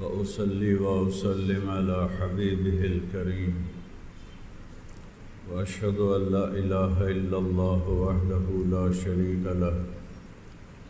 وأصلي وأسلم على حبيبه الكريم وأشهد أن لا إله إلا الله وحده لا شريك له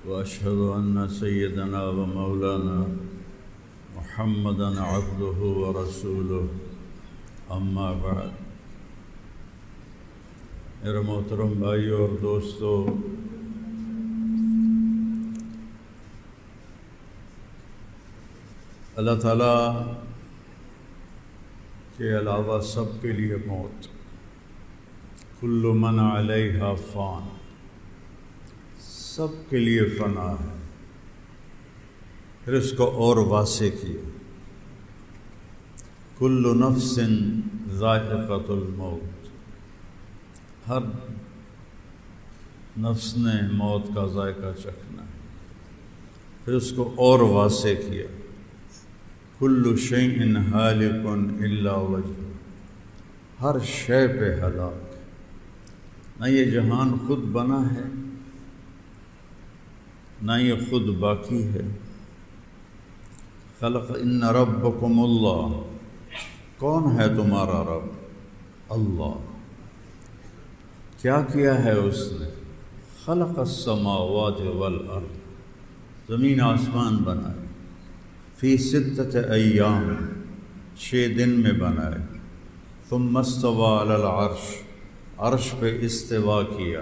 وأشهد أن سيدنا ومولانا محمدا عبده ورسوله أما بعد۔ میرے محترم بھائیو اور دوستو، اللہ تعالیٰ کے علاوہ سب کے لیے موت، کل من علیہا فان، سب کے لیے فنا ہے۔ پھر اس کو اور واضح کیا، کل نفس ذائقۃ الموت، ہر نفس نے موت کا ذائقہ چکھنا ہے۔ پھر اس کو اور واضح کیا، کل شیء ہالک الا وجہ، ہر شے پہ ہلاک۔ نہ یہ جہان خود بنا ہے، نہ یہ خود باقی ہے۔ خلق ان ربکم اللہ، کون ہے تمہارا رب؟ اللہ۔ کیا کیا ہے اس نے؟ خلق السماوات والارض، زمین آسمان بنائے، فی ستۃ ایام، 6 دن میں بنائے، ثم استوی علی العرش، عرش پہ استوا کیا،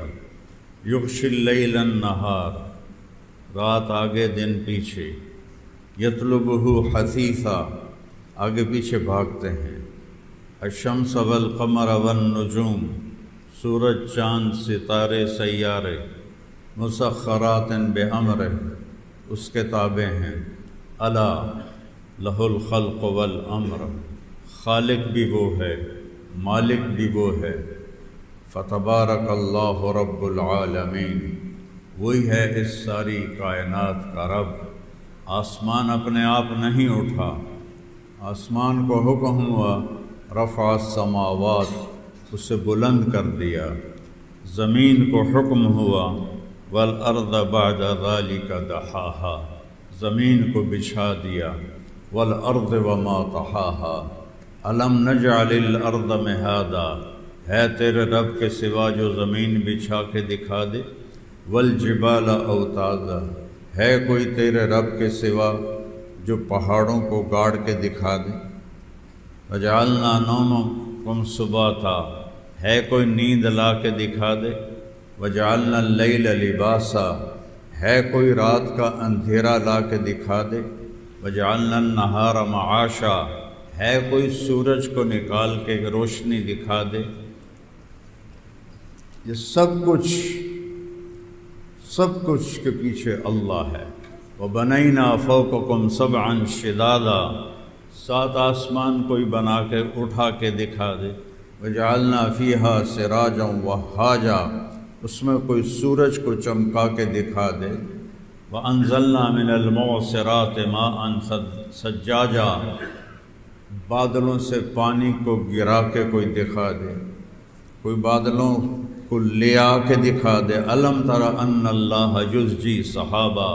یغشی اللیل النہار، رات آگے دن پیچھے، یطلبہ حثیثا، آگے پیچھے بھاگتے ہیں، الشمس والقمر والنجوم، سورج چاند ستارے سیارے، مسخرات بامرہ، اس کے تابع ہیں۔ الا لہ الخلق والامر، خالق بھی وہ ہے، مالک بھی وہ ہے۔ فتبارک اللہ رب العالمین، وہی ہے اس ساری کائنات کا رب۔ آسمان اپنے آپ نہیں اٹھا، آسمان کو حکم ہوا، رفع السماوات، اسے بلند کر دیا۔ زمین کو حکم ہوا، والارض بعد ذلک دحاہا، زمین کو بچھا دیا، والارض وما طحاها، الم نجعل الارض مہادا، ہے تیرے رب کے سوا جو زمین بچھا کے دکھا دے، والجبال اوتادا، ہے کوئی تیرے رب کے سوا جو پہاڑوں کو گاڑ کے دکھا دے، وجعلنا نومکم سباتا، ہے کوئی نیند لا کے دکھا دے، وجعلنا اللیل لباسا، ہے کوئی رات کا اندھیرا لا کے دکھا دے، وجعلنا النہار معاشا، ہے کوئی سورج کو نکال کے روشنی دکھا دے۔ یہ سب کچھ کے پیچھے اللہ ہے۔ وَبَنَيْنَا فَوْقَكُمْ سَبْعًا شِدَادًا، 7 آسمان کوئی بنا کے اٹھا کے دکھا دے، وَجَعَلْنَا فِيهَا سِرَاجًا وَهَّاجًا، اس میں کوئی سورج کو چمکا کے دکھا دے، وَأَنزَلْنَا مِنَ الْمُعْصِرَاتِ مَاءً ثَجَّاجًا، بادلوں سے پانی کو گرا کے کوئی دکھا دے، کوئی بادلوں کو لے آ کے دکھا دے۔ أَلَمْ تَرَ أَنَّ اللَّهَ يُزْجِي سَحَابًا،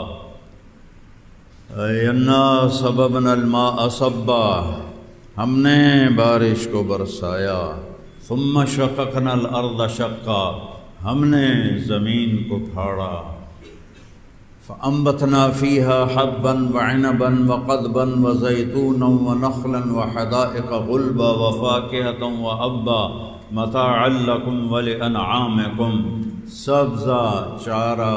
اِنَّا صَبَبْنَا الْمَاءَ صَبًّا، ہم نے بارش کو برسایا، ثُمَّ شَقَقْنَا الْأَرْضَ شَقًّا، ہم نے زمین کو پھاڑا، فَأَنبَتْنَا فِيهَا حَبًّا وَعِنَبًا وَقَضْبًا وَزَيْتُونًا وَنَخْلًا وَحَدَائِقَ غُلْبًا وَفَاكِهَةً وَأَبًّا مَتَاعًا لَكُمْ وَلِأَنْعَامِكُمْ، سبزہ، چارہ،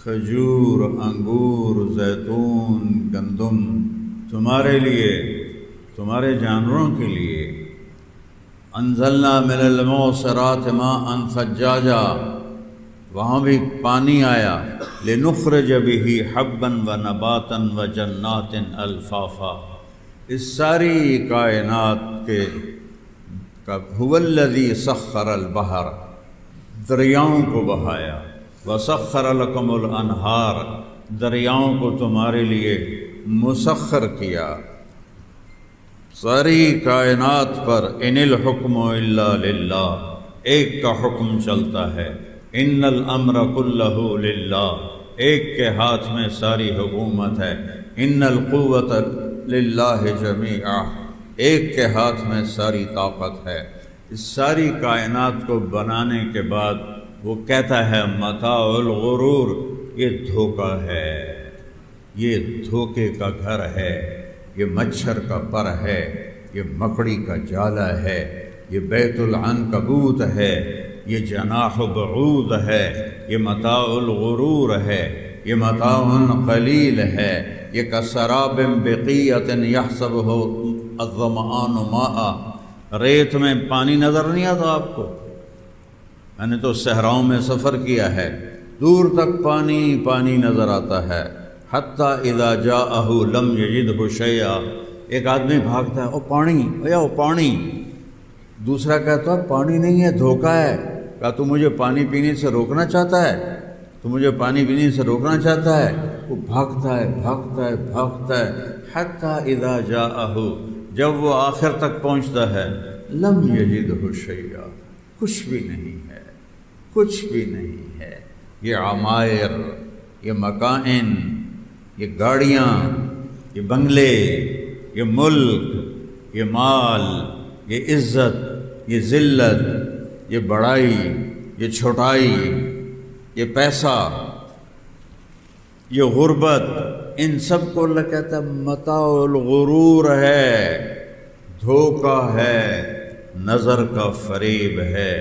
کھجور، انگور، زیتون، گندم، تمہارے لیے، تمہارے جانوروں کے لیے۔ انزلنا من المعصرات ماء ثجاجا، وہاں بھی پانی آیا، لنخرج به حبا ونباتا وجنات الفافا، اس ساری کائنات کے هو الذی سخر البحر، دریاؤں کو بہایا، وسخر لکم الانہار، دریاؤں کو تمہارے لیے مسخر کیا۔ ساری کائنات پر ان الحکم الا للہ، ایک کا حکم چلتا ہے، ان الامر کلہ للہ، ایک کے ہاتھ میں ساری حکومت ہے، ان القوت للہ جمیعا، ایک کے ہاتھ میں ساری طاقت ہے۔ اس ساری کائنات کو بنانے کے بعد وہ کہتا ہے متاع الغرور، یہ دھوکہ ہے، یہ دھوکے کا گھر ہے، یہ مچھر کا پر ہے، یہ مکڑی کا جالا ہے، یہ بیت العنکبوت ہے، یہ جناح بعوض ہے، یہ متاع الغرور ہے، یہ متاع قلیل ہے، یہ کسراب بقیۃ یحسبہ الظمآن ماء۔ ریت میں پانی نظر نہیں آتا آپ کو؟ میں نے تو صحراؤں میں سفر کیا ہے، دور تک پانی پانی نظر آتا ہے، حتیٰ اذا جاءہ لم یجدہ شیئا۔ ایک آدمی بھاگتا ہے، او پانی، او پانی، دوسرا کہتا ہے پانی نہیں ہے، دھوکہ ہے۔ کہا تو مجھے پانی پینے سے روکنا چاہتا ہے، تو مجھے پانی پینے سے روکنا چاہتا ہے؟ وہ بھاگتا ہے بھاگتا ہے بھاگتا ہے، حتیٰ اذا جاءہ، جب وہ آخر تک پہنچتا ہے، لم یجدہ شیئا، کچھ بھی نہیں ہے، کچھ بھی نہیں ہے۔ یہ عمائر، یہ مکائن، یہ گاڑیاں، یہ بنگلے، یہ ملک، یہ مال، یہ عزت، یہ ذلت، یہ بڑائی، یہ چھوٹائی، یہ پیسہ، یہ غربت، ان سب کو اللہ کہتا ہے متاع الغرور ہے، دھوکہ ہے، نظر کا فریب ہے،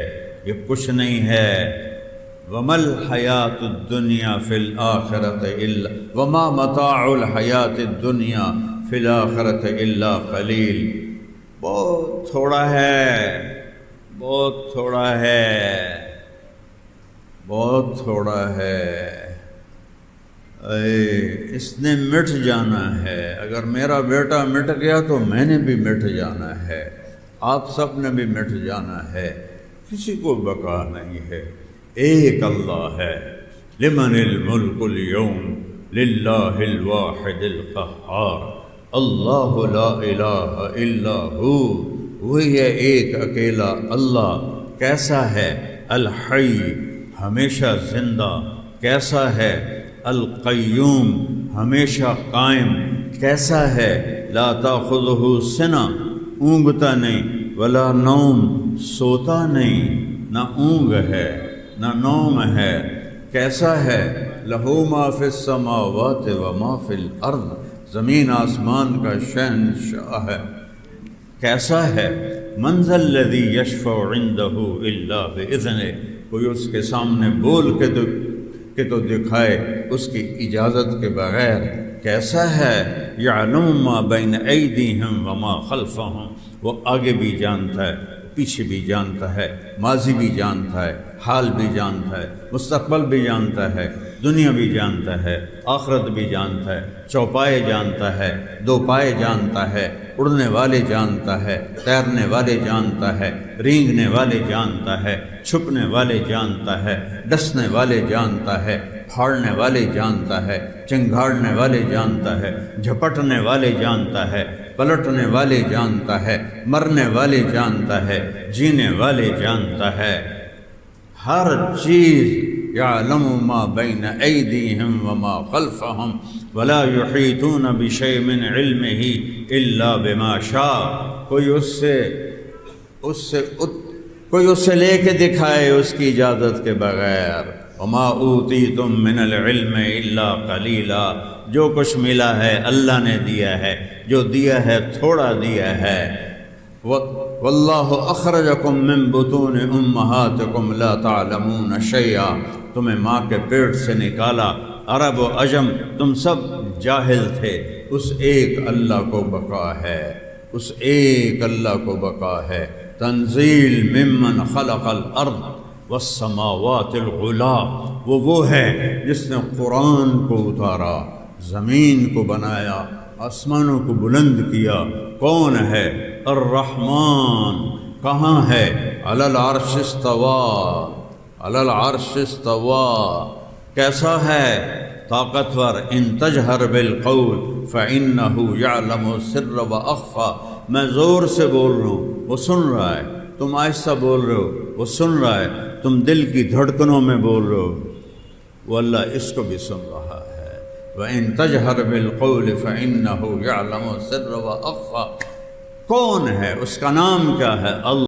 یہ کچھ نہیں ہے۔ وما الحیات الدنیا فی الآخرۃ الا وما متاع الحیات الدنیا فی الآخرۃ الا قلیل۔ بہت تھوڑا ہے، بہت تھوڑا ہے، بہت تھوڑا ہے، اس نے مٹ جانا ہے۔ اگر میرا بیٹا مٹ گیا تو میں نے بھی مٹ جانا ہے، آپ سب نے بھی مٹ جانا ہے، کسی کو بقا نہیں ہے۔ ایک اللہ ہے، لمن الملک اليوم للہ الواحد القہار، اللہ لا الہ الا ہو، وہی ہے ایک اکیلا اللہ۔ کیسا ہے؟ الحی، ہمیشہ زندہ، کیسا ہے؟ القیوم، ہمیشہ قائم، کیسا ہے؟ لا تاخذہ سنہ، اونگتا نہیں، ولا نوم، سوتا نہیں، نہ اونگ ہے نہ نوم ہے۔ کیسا ہے؟ لہو ما فی السماوات وما فی الارض، زمین آسمان کا شہنشاہ ہے۔ کیسا ہے؟ من ذا الذی یشفع عندہ الا باذنہ، کوئی اس کے سامنے بول کے تو دکھائے اس کی اجازت کے بغیر۔ کیسا ہے؟ یعلم ما بین ایدیہم وما خلفہم، وہ آگے بھی جانتا ہے، پیچھے بھی جانتا ہے، ماضی بھی جانتا ہے، حال بھی جانتا ہے، مستقبل بھی جانتا ہے، دنیا بھی جانتا ہے، آخرت بھی جانتا ہے، چوپائے جانتا ہے، دو پائے جانتا ہے، اڑنے والے جانتا ہے، تیرنے والے جانتا ہے، رینگنے والے جانتا ہے، چھپنے والے جانتا ہے، ڈسنے والے جانتا ہے، پھاڑنے والے جانتا ہے، چنگھاڑنے والے جانتا ہے، جھپٹنے والے جانتا ہے، پلٹنے والے جانتا ہے، مرنے والے جانتا ہے، جینے والے جانتا ہے، ہر چیز۔ یعلم ما بین ایدیہم وما خلفہم ولا یحیطون بشیء من علمہ الا بما شاء، کوئی اس سے لے کے دکھائے اس کی اجازت کے بغیر۔ وما اوتیتم من العلم الا قلیلا، جو کچھ ملا ہے اللہ نے دیا ہے، جو دیا ہے تھوڑا دیا ہے۔ واللہ اخرجکم من بطون امہاتکم لا تعلمون شیئا، تمہیں ماں کے پیٹ سے نکالا، عرب و عجم تم سب جاہل تھے، اس ایک اللہ کو بقا ہے، اس ایک اللہ کو بقا ہے۔ تنزیل ممن خلق الارض والسماوات العلا، وہ ہے جس نے قرآن کو اتارا، زمین کو بنایا، آسمانوں کو بلند کیا۔ کون ہے؟ الرحمن، کہاں ہے؟ علی العرش استویٰ، علی العرش استویٰ، کیسا ہے؟ طاقتور۔ ان تجہر بالقول فإنہ یعلم السر وأخفى، میں زور سے بول رہا ہوں وہ سن رہا ہے، تم آہستہ بول رہے ہو وہ سن رہا ہے، تم دل کی دھڑکنوں میں بول رہے ہو وہ اللہ اس کو بھی سن رہا ہے۔ وَإِن تَجْهَرْ بِالْقَوْلِ فَإِنَّهُ يَعْلَمُ السِّرَّ وَأَخْفَى۔ کون ہے، اس کا نام کیا ہے؟ اللہ۔